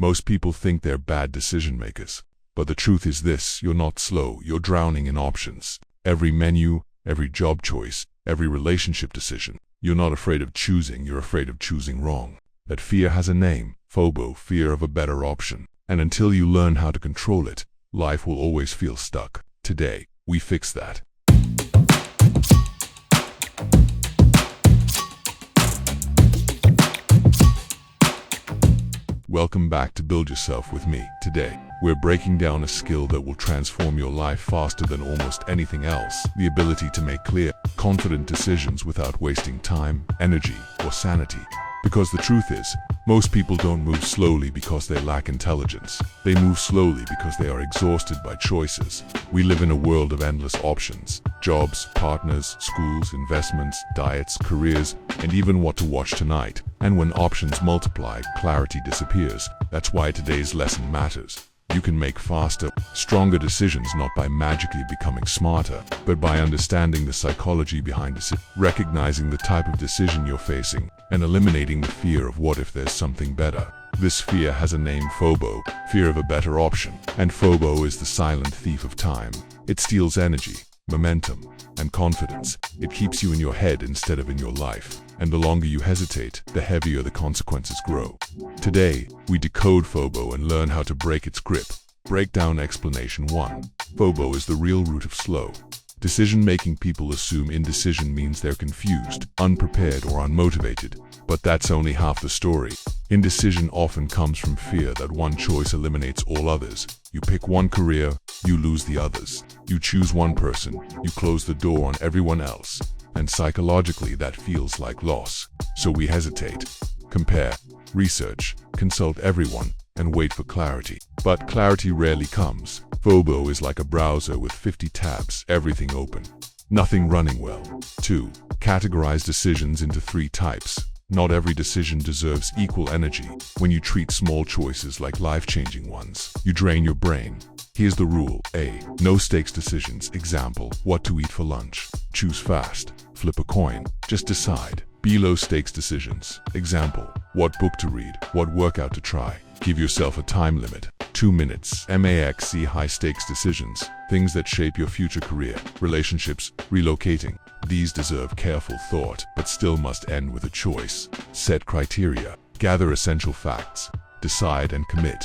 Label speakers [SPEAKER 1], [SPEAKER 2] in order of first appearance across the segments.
[SPEAKER 1] Most people think they're bad decision makers. But the truth is this: you're not slow, you're drowning in options. Every menu, every job choice, every relationship decision. You're not afraid of choosing, you're afraid of choosing wrong. That fear has a name: FOBO, fear of a better option. And until you learn how to control it, life will always feel stuck. Today, we fix that. Welcome back to Build Yourself with me. Today, we're breaking down a skill that will transform your life faster than almost anything else: the ability to make clear, confident decisions without wasting time, energy, or sanity. Because the truth is, most people don't move slowly because they lack intelligence. They move slowly because they are exhausted by choices. We live in a world of endless options: jobs, partners, schools, investments, diets, careers, and even what to watch tonight. And when options multiply, clarity disappears. That's why today's lesson matters. You can make faster, stronger decisions not by magically becoming smarter, but by understanding the psychology behind it, recognizing the type of decision you're facing, and eliminating the fear of what if there's something better. This fear has a name: FOBO, fear of a better option. And FOBO is the silent thief of time. It steals energy, momentum, and confidence. It keeps you in your head instead of in your life. And the longer you hesitate, the heavier the consequences grow. Today, we decode FOBO and learn how to break its grip. Breakdown explanation 1. FOBO is the real root of slow decision-making. People assume indecision means they're confused, unprepared, or unmotivated. But that's only half the story. Indecision often comes from fear that one choice eliminates all others. You pick one career, you lose the others. You choose one person, you close the door on everyone else. And psychologically, that feels like loss. So we hesitate, compare, research, consult everyone, and wait for clarity. But clarity rarely comes. FOBO is like a browser with 50 tabs, everything open, nothing running well. 2. Categorize decisions into 3 types. Not every decision deserves equal energy. When you treat small choices like life-changing ones, you drain your brain. Here's the rule. A. No stakes decisions. Example: what to eat for lunch. Choose fast. Flip a coin. Just decide. B. Low stakes decisions. Example: what book to read, what workout to try. Give yourself a time limit: 2 minutes. MAXC. High stakes decisions. Things that shape your future career, relationships, relocating. These deserve careful thought, but still must end with a choice. Set criteria. Gather essential facts. Decide and commit.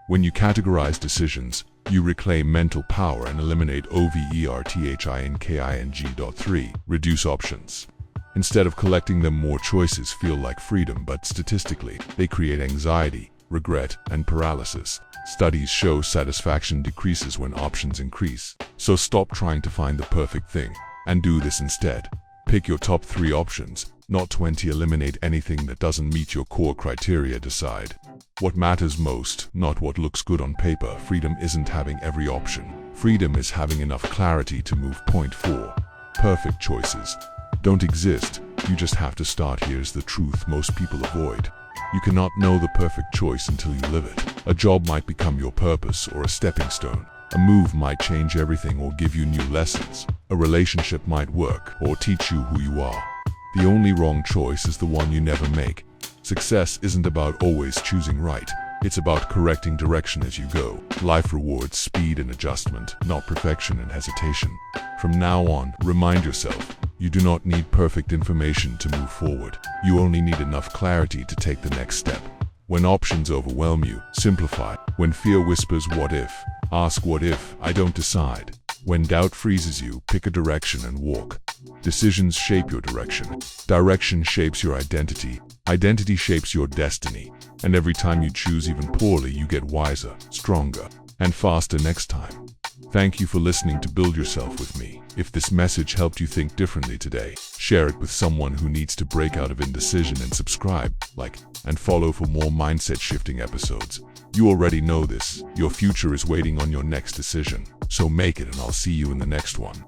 [SPEAKER 1] When you categorize decisions, you reclaim mental power and eliminate overthinking. 3. Reduce options. Instead of collecting them, more choices feel like freedom, but statistically, they create anxiety, regret, and paralysis. Studies show satisfaction decreases when options increase. So stop trying to find the perfect thing, and do this instead. Pick your top 3 options, not 20. Eliminate anything that doesn't meet your core criteria. Decide what matters most, not what looks good on paper. Freedom isn't having every option. Freedom is having enough clarity to move. Point 4. Perfect choices don't exist. You just have to start. Here's the truth most people avoid. You cannot know the perfect choice until you live it. A job might become your purpose or a stepping stone. A move might change everything or give you new lessons. A relationship might work or teach you who you are. The only wrong choice is the one you never make. Success isn't about always choosing right. It's about correcting direction as you go. Life rewards speed and adjustment, not perfection and hesitation. From now on, remind yourself, you do not need perfect information to move forward. You only need enough clarity to take the next step. When options overwhelm you, simplify. When fear whispers, what if? Ask, what if I don't decide? When doubt freezes you, pick a direction and walk. Decisions shape your direction. Direction shapes your identity. Identity shapes your destiny. And every time you choose even poorly, you get wiser, stronger, and faster next time. Thank you for listening to Build Yourself with me. If this message helped you think differently today, share it with someone who needs to break out of indecision, and subscribe, like, and follow for more mindset-shifting episodes. You already know this. Your future is waiting on your next decision. So make it, and I'll see you in the next one.